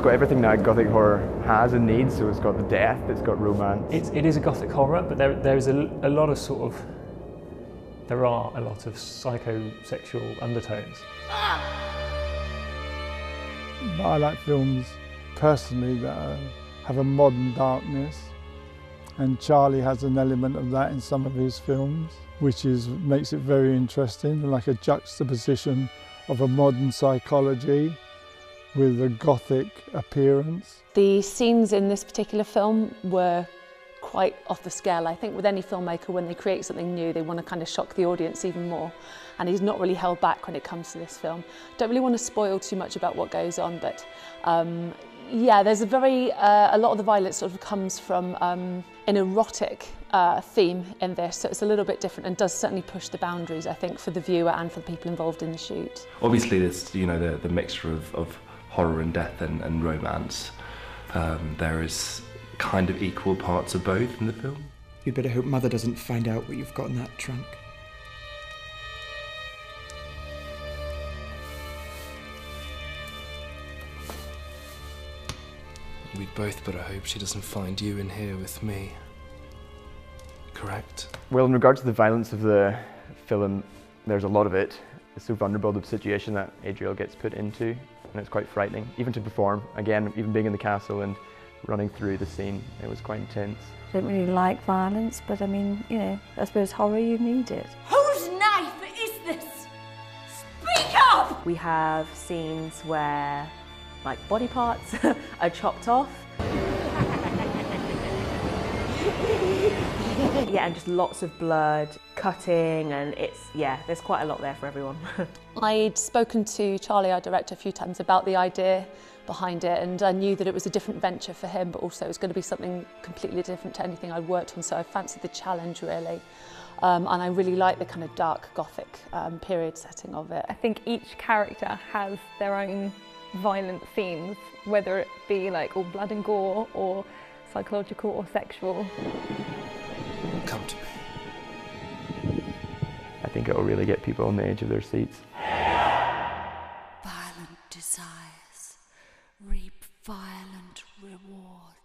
it's got everything that Gothic horror has and needs. So it's got the death, it's got romance. It is a Gothic horror, but there are a lot of psychosexual undertones. But I like films personally that have a modern darkness, and Charlie has an element of that in some of his films, which makes it very interesting, like a juxtaposition of a modern psychology with a Gothic appearance. The scenes in this particular film were quite off the scale. I think with any filmmaker, when they create something new, they want to kind of shock the audience even more. And he's not really held back when it comes to this film. Don't really want to spoil too much about what goes on, but yeah, there's a lot of the violence sort of comes from an erotic theme in this, so it's a little bit different and does certainly push the boundaries, I think, for the viewer and for the people involved in the shoot. Obviously, there's the mixture of horror and death and romance. There is kind of equal parts of both in the film. You'd better hope Mother doesn't find out what you've got in that trunk. We'd both better hope she doesn't find you in here with me. Correct? Well, in regards to the violence of the film, there's a lot of it. It's so vulnerable, the situation that Adriel gets put into, and it's quite frightening, even to perform. Again, even being in the castle and running through the scene, it was quite intense. I don't really like violence, but I mean, I suppose horror, you need it. Whose knife is this? Speak up! We have scenes where, like, body parts are chopped off. Yeah, and just lots of blood, cutting, and there's quite a lot there for everyone. I'd spoken to Charlie, our director, a few times about the idea behind it, and I knew that it was a different venture for him, but also it was going to be something completely different to anything I'd worked on, so I fancied the challenge, really. And I really like the kind of dark Gothic period setting of it. I think each character has their own violent themes, whether it be like all blood and gore or psychological or sexual. Come to me. I think it will really get people on the edge of their seats. Violent desires reap violent rewards.